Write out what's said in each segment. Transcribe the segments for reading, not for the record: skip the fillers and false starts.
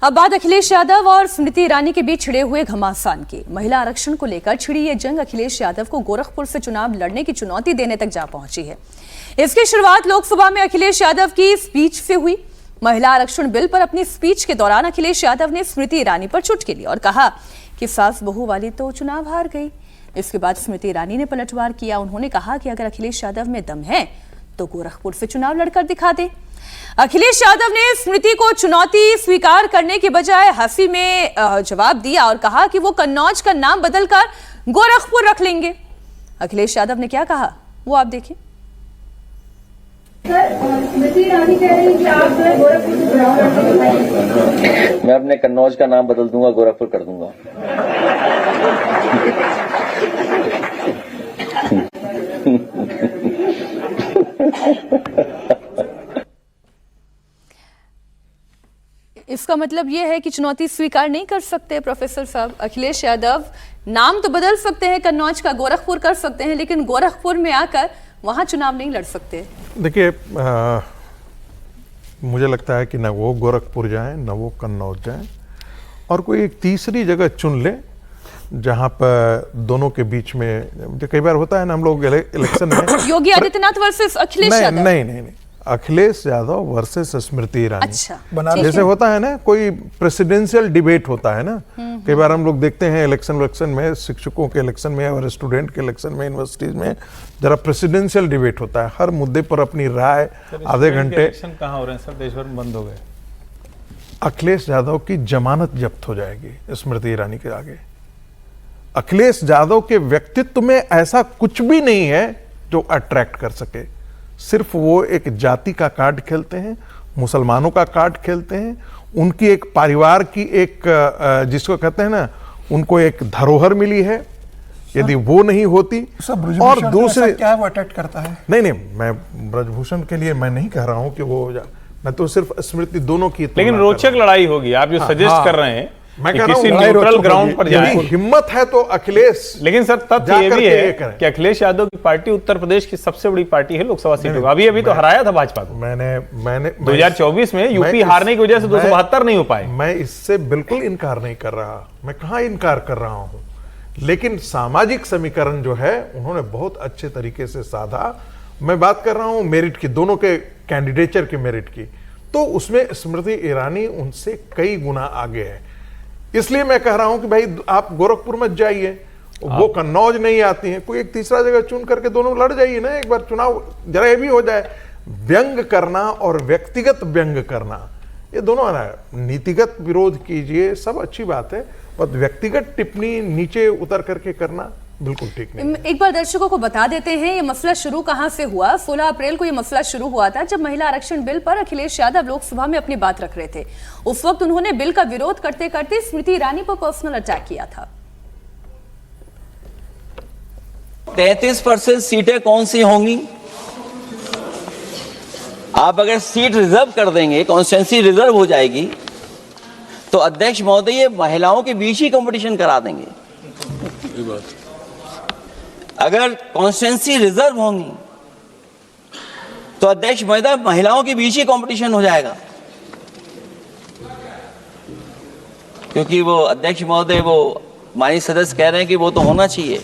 अब बात अखिलेश यादव और स्मृति ईरानी के बीच छिड़े हुए घमासान की। महिला आरक्षण को लेकर छिड़ी ये जंग अखिलेश यादव को गोरखपुर से चुनाव लड़ने की चुनौती देने तक जा पहुंची है। इसकी शुरुआत लोकसभा में अखिलेश यादव की स्पीच से हुई। महिला आरक्षण बिल पर अपनी स्पीच के दौरान अखिलेश यादव ने स्मृति ईरानी पर चुटकी ली और कहा कि सास बहू वाली तो चुनाव हार गई। इसके बाद स्मृति ईरानी ने पलटवार किया। उन्होंने कहा कि अगर अखिलेश यादव में दम है तो गोरखपुर से चुनाव लड़कर दिखा दे। अखिलेश यादव ने स्मृति को चुनौती स्वीकार करने के बजाय हंसी में जवाब दिया और कहा कि वो कन्नौज का नाम बदलकर गोरखपुर रख लेंगे। अखिलेश यादव ने क्या कहा वो आप देखिए। स्मृति ईरानी कह रही है कि आप गोरखपुर से चुनाव लड़ेंगे। मैं अपने कन्नौज का नाम बदल दूंगा, गोरखपुर कर दूंगा। इसका मतलब यह है कि चुनौती स्वीकार नहीं कर सकते प्रोफेसर साहब। अखिलेश यादव नाम तो बदल सकते हैं, कन्नौज का गोरखपुर कर सकते हैं, लेकिन गोरखपुर में आकर वहां चुनाव नहीं लड़ सकते। देखिए, मुझे लगता है कि न वो गोरखपुर जाएं न वो कन्नौज जाएं और कोई एक तीसरी जगह चुन ले जहां पर दोनों के बीच में, कई बार होता है ना हम लोग इलेक्शन में योगी आदित्यनाथ वर्सेस अखिलेश यादव। नहीं, अखिलेश यादव वर्सेस स्मृति ईरानी। अच्छा, जैसे होता है ना कोई प्रेसिडेंशियल डिबेट होता है ना, कई बार हम लोग देखते हैं इलेक्शन में, शिक्षकों के इलेक्शन में और स्टूडेंट के इलेक्शन में, यूनिवर्सिटीज में जरा प्रेसिडेंशियल डिबेट होता है। हर मुद्दे पर अपनी राय आधे घंटे। इलेक्शन कहाँ हो रहे हैं सर? देश भर में बंद हो गए। अखिलेश यादव की जमानत जब्त हो जाएगी स्मृति ईरानी के आगे। अखिलेश यादव के व्यक्तित्व में ऐसा कुछ भी नहीं है जो अट्रैक्ट कर सके। सिर्फ वो एक जाति का कार्ड खेलते हैं, मुसलमानों का कार्ड खेलते हैं। उनकी एक परिवार की एक जिसको कहते हैं ना, उनको एक धरोहर मिली है, यदि वो नहीं होती। और दूसरे क्या वो अटैक करता है? नहीं, मैं ब्रजभूषण के लिए मैं नहीं कह रहा हूं कि वो, मैं तो सिर्फ स्मृति दोनों की। लेकिन रोचक लड़ाई होगी। आप जो सजेस्ट कर रहे हैं मैं कह रहा हूं न्यूट्रल ग्राउंड पर जाए। हिम्मत है तो अखिलेश। लेकिन सर तथ्य ये भी है कि अखिलेश यादव की पार्टी उत्तर प्रदेश की सबसे बड़ी पार्टी है लोकसभा सीटों का। अभी तो हराया था भाजपा को। मैंने 2024 में यूपी हारने की वजह से 272 नहीं हो पाए। मैं इससे बिल्कुल इनकार नहीं कर रहा। मैं कहां इनकार कर रहा हूं, लेकिन सामाजिक समीकरण जो है उन्होंने बहुत अच्छे तरीके से साधा। मैं बात कर रहा हूं मेरिट की, दोनों के कैंडिडेचर के मेरिट की, तो उसमें स्मृति ईरानी उनसे कई गुना आगे है। इसलिए मैं कह रहा हूं कि भाई आप गोरखपुर मत जाइए, वो कन्नौज नहीं आती हैं, कोई एक तीसरा जगह चुन करके दोनों लड़ जाइए ना एक बार चुनाव। जरा ये भी हो जाए। व्यंग करना और व्यक्तिगत व्यंग करना, ये दोनों है। नीतिगत विरोध कीजिए, सब अच्छी बात है, पर व्यक्तिगत टिप्पणी नीचे उतर करके करना बिल्कुल ठीक नहीं। एक बार दर्शकों को बता देते हैं ये मसला शुरू कहां से हुआ। 16 अप्रैल को ये मसला शुरू हुआ था जब महिला आरक्षण बिल पर अखिलेश यादव लोकसभा में अपनी बात रख रहे थे। उस वक्त उन्होंने बिल का विरोध करते करते स्मृति ईरानी पर पर्सनल अटैक किया था। 33% सीटें कौन सी होंगी? आप अगर सीट रिजर्व कर देंगे, कॉन्स्टिट्यूंसी रिजर्व हो जाएगी, तो अध्यक्ष महोदय महिलाओं के बीच ही कंपटीशन करा देंगे। अगर कॉन्स्टिट्यूंसी रिजर्व होंगी तो अध्यक्ष महोदय महिलाओं के बीच ही कंपटीशन हो जाएगा, क्योंकि वो अध्यक्ष महोदय वो माननीय सदस्य कह रहे हैं कि वो तो होना चाहिए।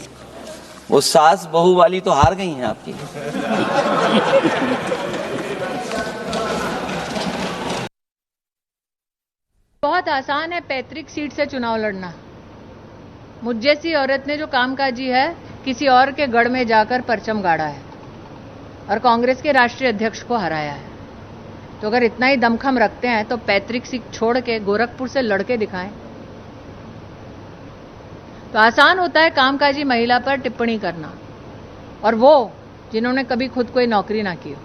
वो सास बहू वाली तो हार गई हैं आपकी। बहुत आसान है पैतृक सीट से चुनाव लड़ना। मुझ जैसी औरत ने जो कामकाजी है किसी और के गढ़ में जाकर परचम गाड़ा है और कांग्रेस के राष्ट्रीय अध्यक्ष को हराया है। तो अगर इतना ही दमखम रखते हैं तो पैतृक सीट छोड़ के गोरखपुर से लड़के दिखाएं। तो आसान होता है कामकाजी महिला पर टिप्पणी करना, और वो जिन्होंने कभी खुद कोई नौकरी ना की हो।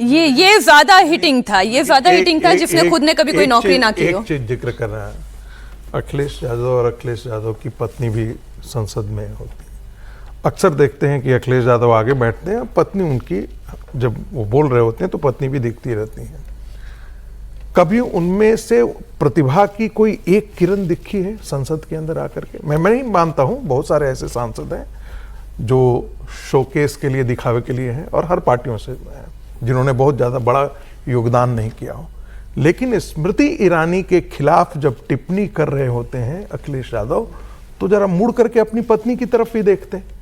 ये ज्यादा हिटिंग था, ये ज्यादा हिटिंग था जिसने खुद ने कभी कोई नौकरी ना की हो। एक चीज जिक्र कर रहा है, अखिलेश यादव और अखिलेश यादव की पत्नी भी संसद में होती है। अक्सर देखते हैं कि अखिलेश यादव आगे बैठते हैं, पत्नी उनकी जब वो बोल रहे होते हैं तो पत्नी भी देखती रहती हैं। कभी उनमें से प्रतिभा की कोई एक किरण दिखी है संसद के अंदर आकर के? मैं नहीं मानता हूं, बहुत सारे ऐसे सांसद हैं जो शोकेस के लिए, दिखावे के लिए हैं, और हर पार्टियों से हैं जिन्होंने बहुत ज़्यादा बड़ा योगदान नहीं किया हो। लेकिन स्मृति ईरानी के खिलाफ जब टिप्पणी कर रहे होते हैं अखिलेश यादव, तो जरा मुड़ करके अपनी पत्नी की तरफ भी देखते हैं।